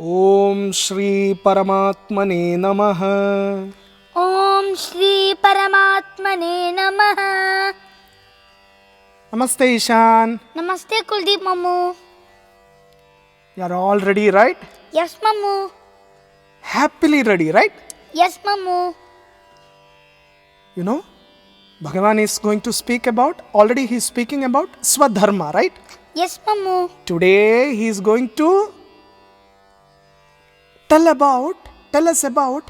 ओम श्री परमात्मने नमः। ओम श्री परमात्मने नमः। नमस्ते ईशान। नमस्ते कुलदीप मम्मू। You are all ready, right? Yes मम्मू। Happily ready, right? यस मम्मू। You know, Bhagavan is going to speak about, already he is speaking about Swadharma, right? Yes मम्मू। Today he is going to tell us about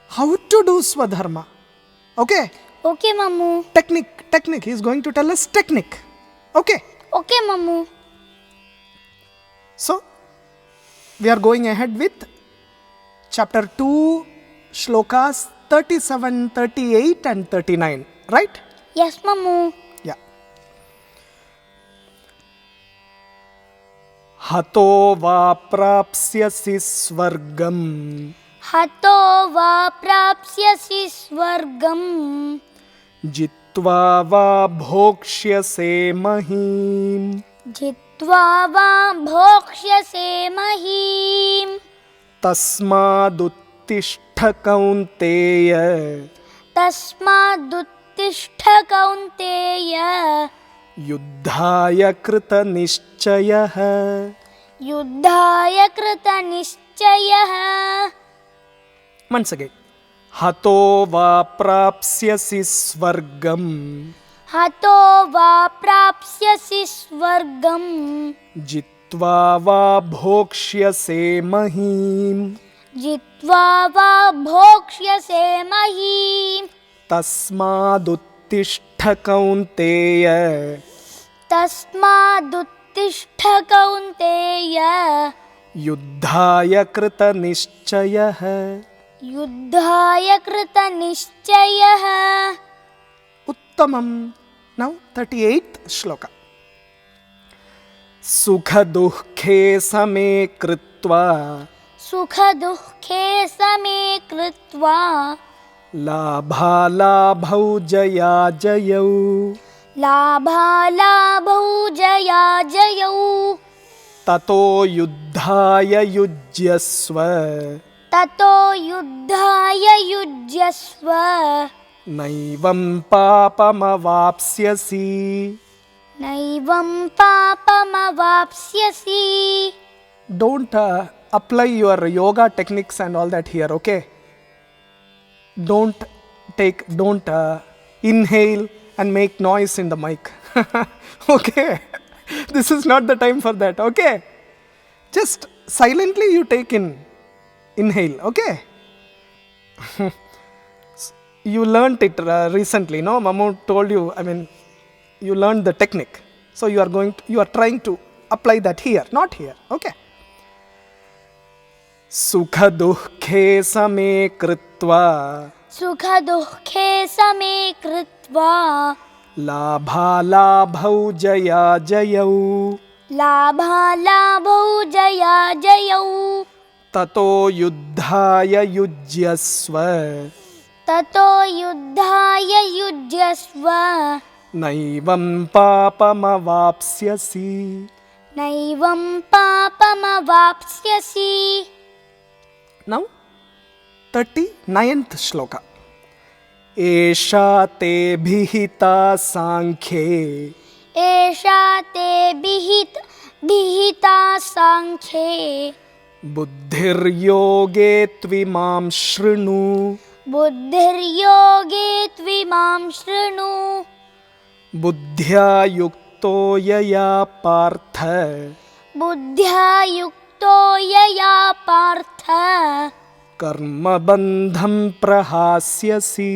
how to do Swadharma. Okay? Okay मम्मू। Technique. He is going to tell us technique. Okay? Okay मम्मू। So, we are going ahead with chapter 2, shlokas 37, 38 and 39. Right? Yes Mamu. Yeah. हतो वा प्राप्स्यसि स्वर्गम् हतो वा प्राप्स्यसि स्वर्गम् जित्वा वा भोक्ष्यसे महीम् जित्वा वा भोक्ष्यसे महीम् तस्मादुत्तिष्ठ कौन्तेय तस्मादुत्तिष्ठ कौन्तेय युद्धाय कृतनिश्चयः युद्धाय कृतनिश्चयः। Once again. हतो वा प्राप्स्यसि स्वर्गम् हतो वा प्राप्स्यसि स्वर्गम् जित्वा वा भोक्ष्यसे महीम् जित्वा वा भोक्ष्यसे महीम् तस्मादुत्तिष्ठ कौन्तेय तस्मादुत्तिष्ठ कौन्तेय युद्धाय कृतनिश्चयः युद्धाय कृतनिश्चयः। उत्तमम्. Now 38th श्लोक. सुखदुःखे समे कृत्वा सुखदुःखे समे कृत्वा लाभालाभौ जयाजयौ लाभालाभौ जयाजयौ ततो युद्धाय युज्यस्व ततो युद्धाय युज्यस्व नैवं पापमवाप्स्यसि नैवं पापमवाप्स्यसि। Don't apply your yoga techniques and all that here, okay? Don't inhale and make noise in the mic. Okay? This is not the time for that, okay? Just silently you take inhale, okay? You learnt it recently, no? Mamu told you, you learned the technique. So you are trying to apply that here, not here, okay? सुखदुःखे समे कृत्वा सुखदुःखे समे कृत्वा लाभालाभौ जयाजयौ लाभालाभौ जयाजयौ ततो युद्धाय युज्यस्व ततो युद्धाय युज्यस्व नैवं पापमवाप्स्यसि नैवं पापमवाप्स्यसि। Now 39th श्लोक. एषा ते विहिता सांख्ये एषा ते विहिता सांख्ये बुद्धिर्योगे त्विमां शृणु बुद्धिर्योगे त्विमां शृणु बुद्ध्या युक्तो यया पार्थ बुद्ध्या युक्तो यया पार्थ कर्मबन्धं प्रहास्यसि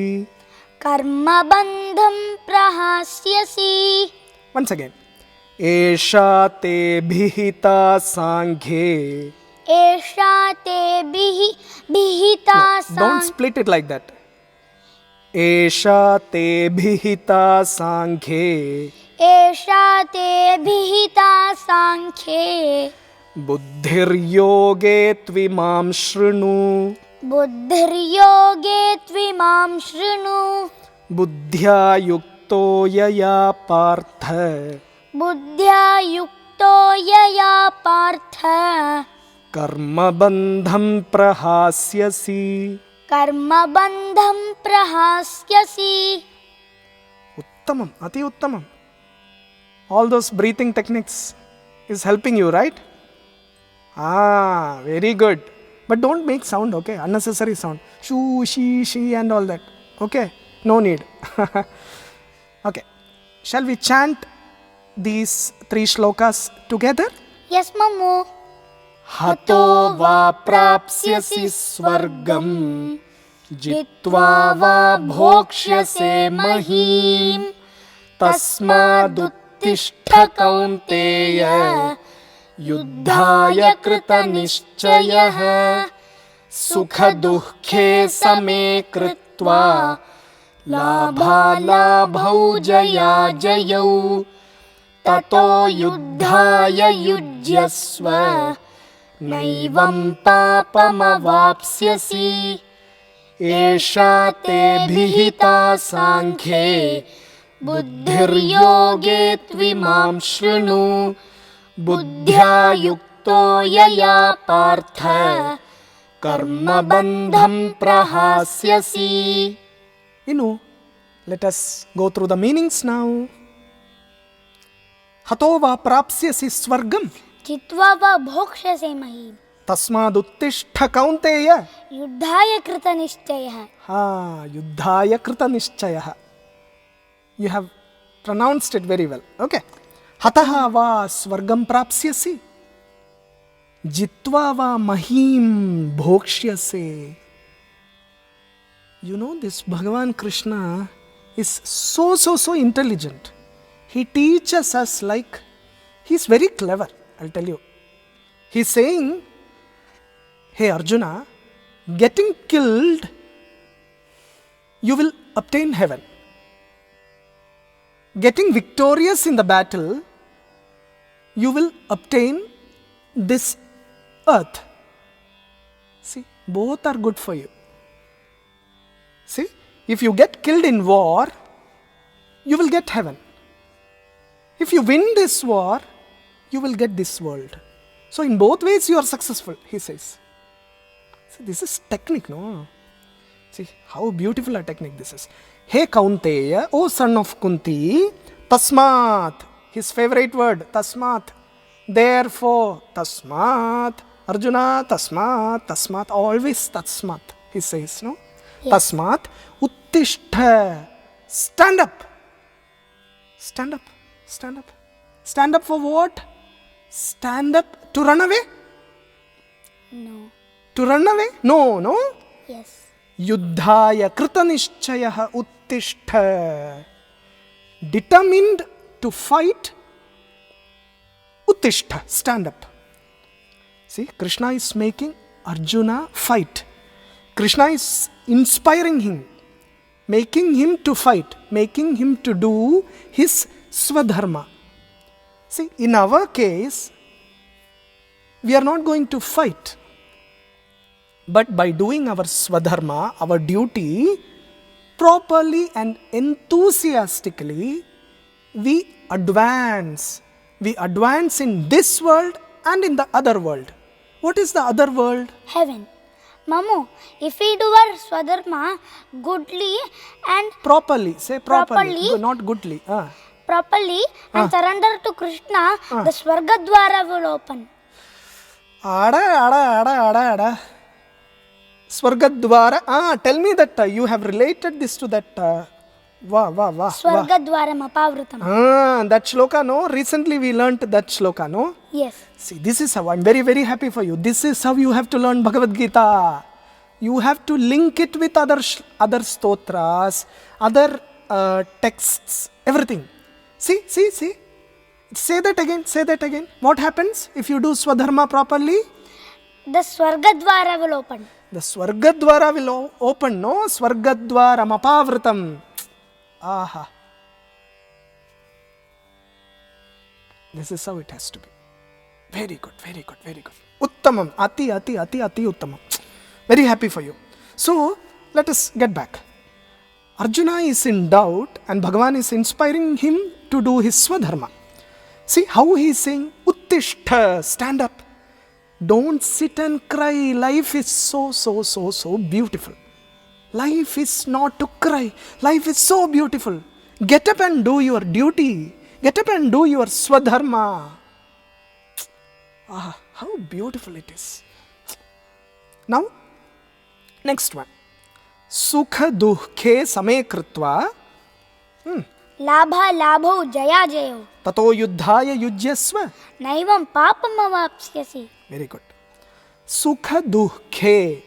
कर्मबन्धं प्रहास्यसि। Once again. एषा ते विहिता सांख्ये एषा ते विहिता Don't split it like that. एषा ते विहिता सांख्ये एषा ते विहिता सांख्ये बुद्धिर्योगे त्विमां शृणु बुद्धिर्योगे त्विमां शृणु बुद्ध्या युक्तो यया पार्थ बुद्ध्या युक्तो यया Partha कर्मबन्धं प्रहास्यसि. कर्मबन्धं प्रहास्यसि. Uttamam, ati uttamam. All those breathing techniques is helping you, right? Very good. But don't make sound, okay? Unnecessary sound. Shoo, she, and all that. Okay? No need. Okay. Shall we chant these 3 shlokas together? Yes, Mamu. Hato va prapsyasi swargam jitva va bhokshyase mahim tasmaduttishta kaunteya yuddhaya krita nischayah sukha dukhe same kritva labha labhau jaya jayau tato yuddhaya yujyasva naivam papamavapsyasi esha te bhihita sankhye buddhiryoge tvimam shrinu buddhya yukto yaya partha karma bandham prahasyasi. Let us go through the meanings now. Hato va prapsyasi swargam जित्वा वा भोक्ष्यसे महीम् tasmaduttishta kaunteya. युद्धाय कृतनिश्चयः. Yuddhaya krita nischayah. You have pronounced it very well. Okay. Hataha va swargam prapsyasi jitva va mahim bhokshyase. This Bhagavan Krishna is so intelligent. He teaches us like he's very clever, I'll tell you. He's saying, hey Arjuna, getting killed, you will obtain heaven. Getting victorious in the battle, you will obtain this earth. See, both are good for you. See, if you get killed in war, you will get heaven. If you win this war, you will get this world. So in both ways you are successful, he says. See, this is technique, no? See how beautiful a technique this is. Hey Kaunteya, O son of Kunti, Tasmat, his favorite word, Tasmat. Therefore, Tasmat, Arjuna, Tasmat, always Tasmat, he says, no? Yes. Tasmat, Uttishta, stand up. Stand up for what? Stand up to run away? No. To run away? No? Yes. Yuddhaya krita nischayah uttishta. Determined to fight. Uttishta, stand up. See, Krishna is making Arjuna fight. Krishna is inspiring him, making him to fight, making him to do his swadharma. See, in our case, we are not going to fight. But by doing our swadharma, our duty, properly and enthusiastically, we advance. We advance in this world and in the other world. What is the other world? Heaven. Mamu, if we do our swadharma goodly and properly, say properly. Not goodly. Properly and surrender to Krishna, the Swargadwara will open. Ada. Swargadwara. Tell me that you have related this to that. Swargadwaram apavrutam. That shloka, no? Recently we learnt that shloka, no? Yes. See, this is how I'm very, very happy for you. This is how you have to learn Bhagavad Gita. You have to link it with other stotras, other texts, everything. See. Say that again. What happens if you do Swadharma properly? The Swargadwara will open. The Swargadwara will open, no? Swargadwaram apavrutam. Aha. This is how it has to be. Very good. Uttamam. Ati uttamam. Very happy for you. So, let us get back. Arjuna is in doubt and Bhagavan is inspiring him to do his swadharma. See how he is saying, Uttishta, stand up. Don't sit and cry. Life is so beautiful. Life is not to cry. Life is so beautiful. Get up and do your duty. Get up and do your swadharma. Ah, how beautiful it is. Now, next one. Sukha dukkhe same kritva Labha labho jaya jayo. tato yuddhaya yujyasva. Naivam papam avapsyasi. Very good. Sukha dukkhe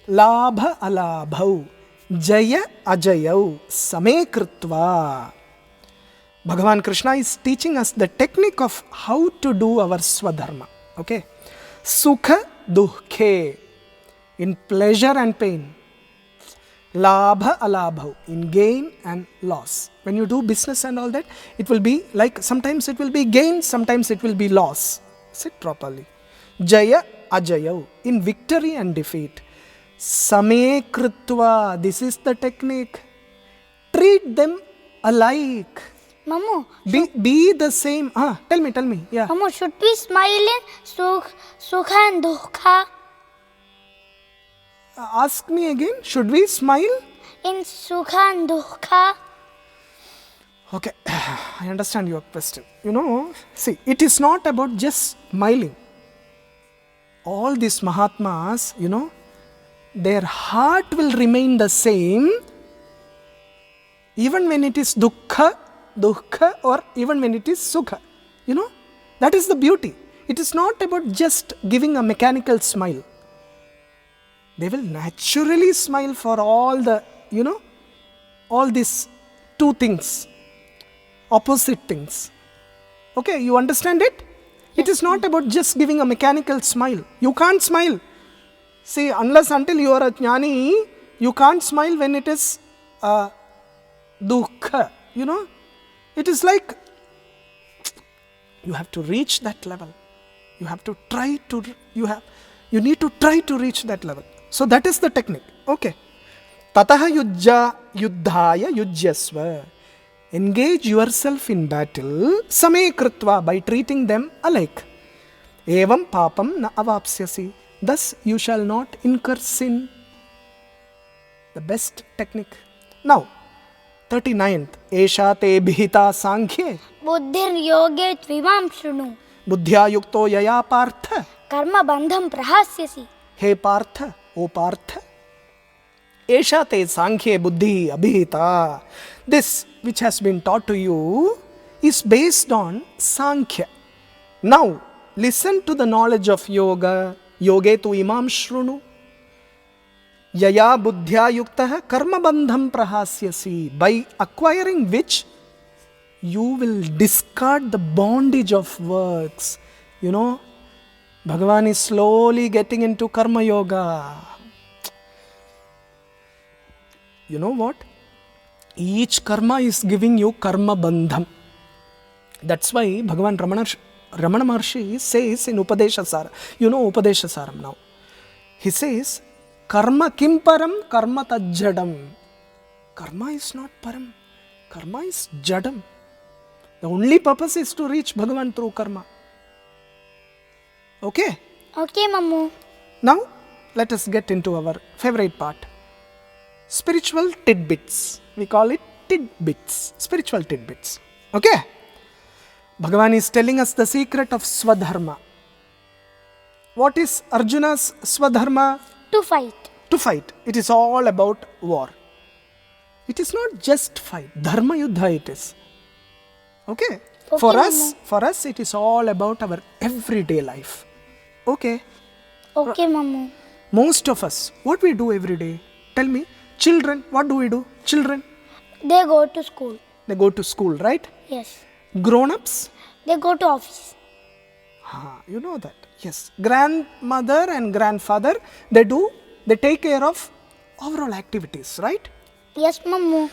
labha alabhau jaya ajayau same kritva. Bhagavan Krishna is teaching us the technique of how to do our swadharma. Okay? Sukha dukkhe, in pleasure and pain. Labha alabhau, in gain and loss. When you do business and all that, it will be like sometimes it will be gain, sometimes it will be loss. Sit properly. Jaya ajayau, in victory and defeat. Same kritva, this is the technique. Treat them alike. Mamu, Be the same. Tell me. Yeah. Mamu, should we smile in sukha and dukkha? Ask me again. Should we smile? In sukha and dukkha? Okay, I understand your question. See, it is not about just smiling. All these Mahatmas, their heart will remain the same even when it is dukkha, or even when it is sukha. That is the beauty. It is not about just giving a mechanical smile. They will naturally smile for all the, all these two things, opposite things. Okay, you understand it? It is not about just giving a mechanical smile. You can't smile. See, unless until you are a jnani, you can't smile when it is dukkha. It is like you have to reach that level. You have to try to, you need to try to reach that level. So that is the technique. Okay. Tataha yuddhaya yujyasva. Engage yourself in battle, same kritva, by treating them alike. Evam papam na avapsyasi. Thus you shall not incur sin. The best technique. Now, 39th. Esha te bhita sankhye. Buddhir yoge tvimam shrunu. Buddhya yukto yaya partha. Karma bandham prahasyasi. He partha, O partha. Esha te sankhye buddhi abhita. This which has been taught to you is based on sankhya. Now, listen to the knowledge of yoga. Yoge tu imam shrunu. Yaya buddhya yuktah karma bandham prahasyasi. By acquiring which you will discard the bondage of works. Bhagavan is slowly getting into karma yoga. You know what? Each karma is giving you karma bandham. That's why Bhagavan Ramana Maharshi says in Upadeshasaram. You know Upadeshasaram now. He says, Karma kim param, karma tajjadam. Karma is not param. Karma is jadam. The only purpose is to reach Bhagavan through karma. Okay? Okay, Mamu. Now, let us get into our favorite part. Spiritual tidbits. We call it tidbits. Spiritual tidbits. Okay? Bhagavan is telling us the secret of Swadharma. What is Arjuna's Swadharma? To fight. To fight. It is all about war. It is not just fight. Dharma Yuddha it is. Okay? Okay, For us, it is all about our everyday life. Okay? Okay, Mamu. Most of us, what we do every day? Tell me. Children, what do we do? Children, They go to school. they go to school, right? Yes. Grown-ups, They go to office. you know that. Yes. Grandmother and grandfather, they take care of overall activities, right? Yes, Mamu.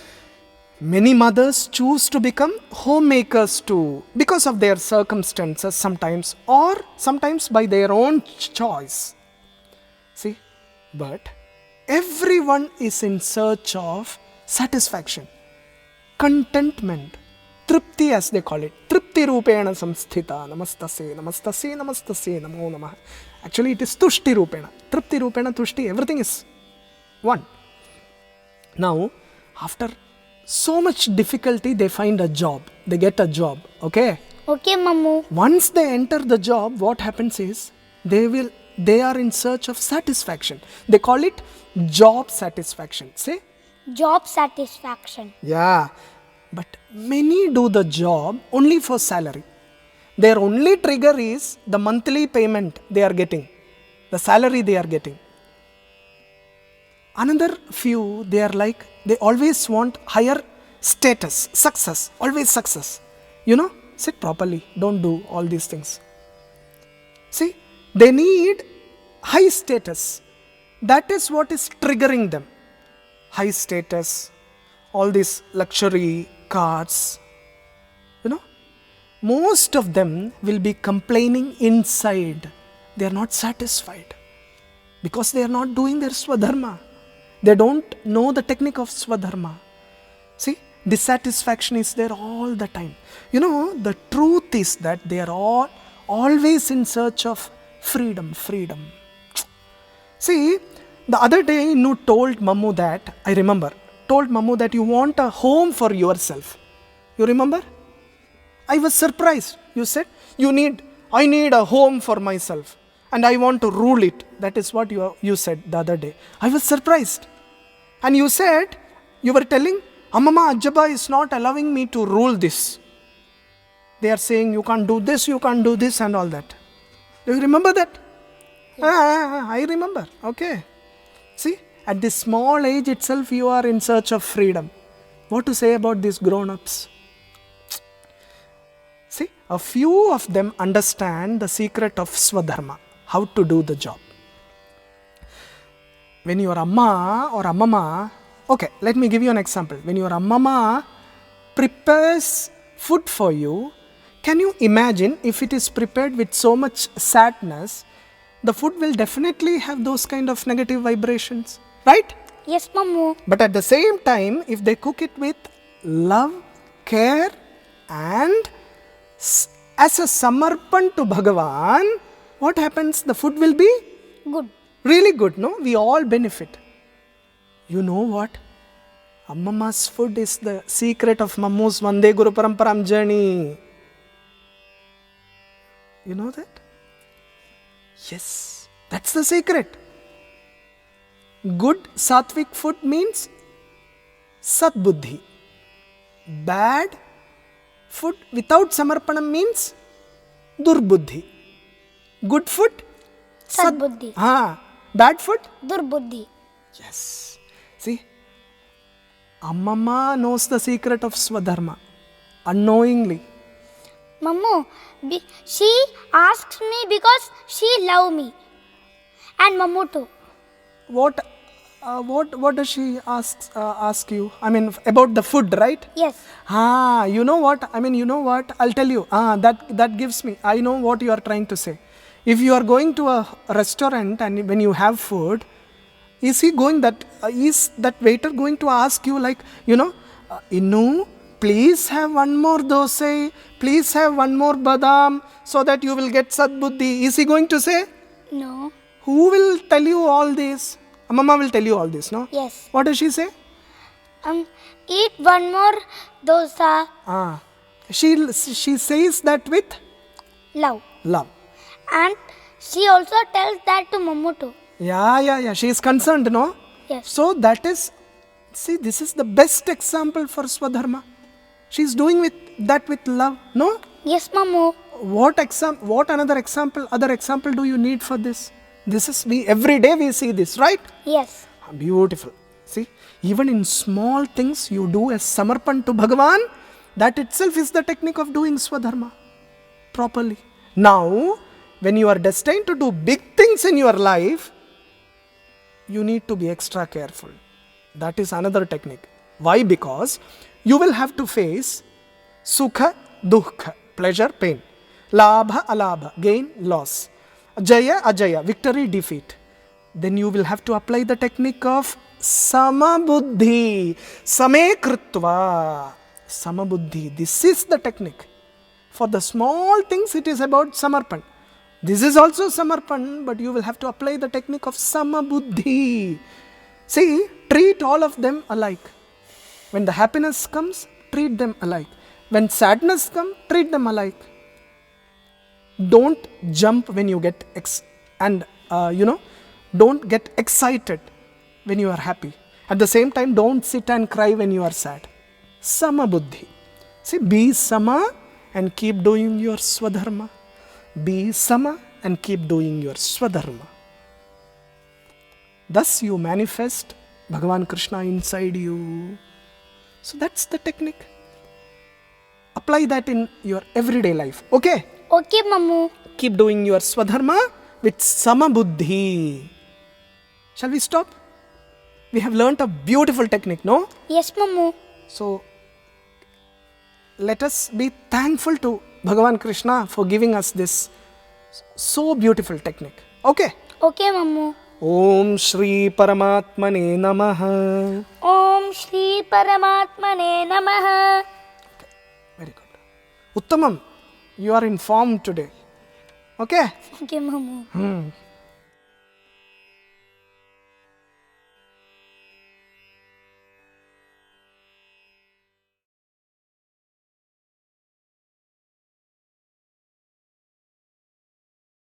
Many mothers choose to become homemakers too because of their circumstances sometimes, or sometimes by their own choice. See, but everyone is in search of satisfaction, contentment, tripti as they call it. Tripti tripti rupena samsthita. Namastase, namastase, namastase, namo namah. Actually, it is tushti rupena. Tripti rupena, tushti, everything is one. Now, after so much difficulty, they find a job. They get a job. Okay? Okay, Mamu. Once they enter the job, what happens is they are in search of satisfaction. They call it job satisfaction. Say? Job satisfaction. Yeah. But many do the job only for salary. Their only trigger is the monthly payment they are getting, the salary they are getting. Another few, they are like, they always want higher status, success, always success. You know, sit properly, don't do all these things. See, they need high status. That is what is triggering them. High status, all these luxury cars. You know, most of them will be complaining inside. They are not satisfied because they are not doing their swadharma. They don't know the technique of swadharma. See, dissatisfaction is there all the time. You know, the truth is that they are all always in search of freedom. See, the other day Innu told Mammu that, I remember, told Mammu that you want a home for yourself. You remember? I was surprised. You said, I need a home for myself and I want to rule it. That is what you said the other day. I was surprised. And you said, you were telling, Amma Ajjaba is not allowing me to rule this. They are saying, you can't do this and all that. Do you remember that? I remember. Okay. See, at this small age itself, you are in search of freedom. What to say about these grown-ups? See, a few of them understand the secret of Swadharma, how to do the job. When your Amma or Ammama, okay, let me give you an example. When your Ammama prepares food for you, can you imagine if it is prepared with so much sadness, the food will definitely have those kind of negative vibrations, right? Yes, Mamu. But at the same time, if they cook it with love, care and as a samarpan to Bhagavan, what happens? The food will be Good. really good, no? We all benefit. You know what? Ammama's food is the secret of Mammu's Vande Guru Paramparam journey. You know that? Yes, that's the secret. Good sattvic food means Satbuddhi. Bad food without Samarpanam means Durbuddhi. Good food? Sadbuddhi. Bad food? Durbuddhi. Yes. See, Ammama knows the secret of Swadharma unknowingly. Mamu, she asks me because she loves me. And Mamu too. What does she ask you? I mean, about the food, right? Yes. You know what? I'll tell you. That gives me. I know what you are trying to say. If you are going to a restaurant and when you have food, is that waiter going to ask you like, Innu, please have one more dosa, please have one more badam so that you will get Sadbuddhi. Is he going to say? No. Who will tell you all this? Mama will tell you all this, no? Yes. What does she say? Eat one more dosa. She says that with Love. And she also tells that to Mamu too. Yeah. She is concerned, no? Yes. So this is the best example for Swadharma. She is doing that with love, no? Yes, Mamu. What other example do you need for this? Every day we see this, right? Yes. Beautiful. See, even in small things you do as Samarpan to Bhagavan, that itself is the technique of doing Swadharma properly. Now, when you are destined to do big things in your life, you need to be extra careful. That is another technique. Why? Because you will have to face Sukha, Dukkha, pleasure, pain, Labha, Alabha, gain, loss, Jaya, Ajaya, victory, defeat. Then you will have to apply the technique of Samabuddhi, Same Kritva. Samabuddhi, this is the technique. For the small things, it is about samarpan. This is also samarpan, but you will have to apply the technique of samabuddhi. See, treat all of them alike. When the happiness comes, treat them alike. When sadness comes, treat them alike. Don't jump when you get don't get excited when you are happy. At the same time, don't sit and cry when you are sad. Sama buddhi. See, be sama and keep doing your swadharma. Be sama and keep doing your swadharma. Thus you manifest Bhagavan Krishna inside you. So that's the technique. Apply that in your everyday life. Okay? Okay, Mammu. Keep doing your swadharma with sama buddhi. Shall we stop? We have learnt a beautiful technique, no? Yes, Mammu. So, let us be thankful to Bhagavan Krishna for giving us this so beautiful technique. Okay? Okay, Mammu. Om Shri Paramatmane Namaha. Om Shri Paramatmane Namaha. Very good. Uttamam, you are in form today. Okay? Okay, Mammu.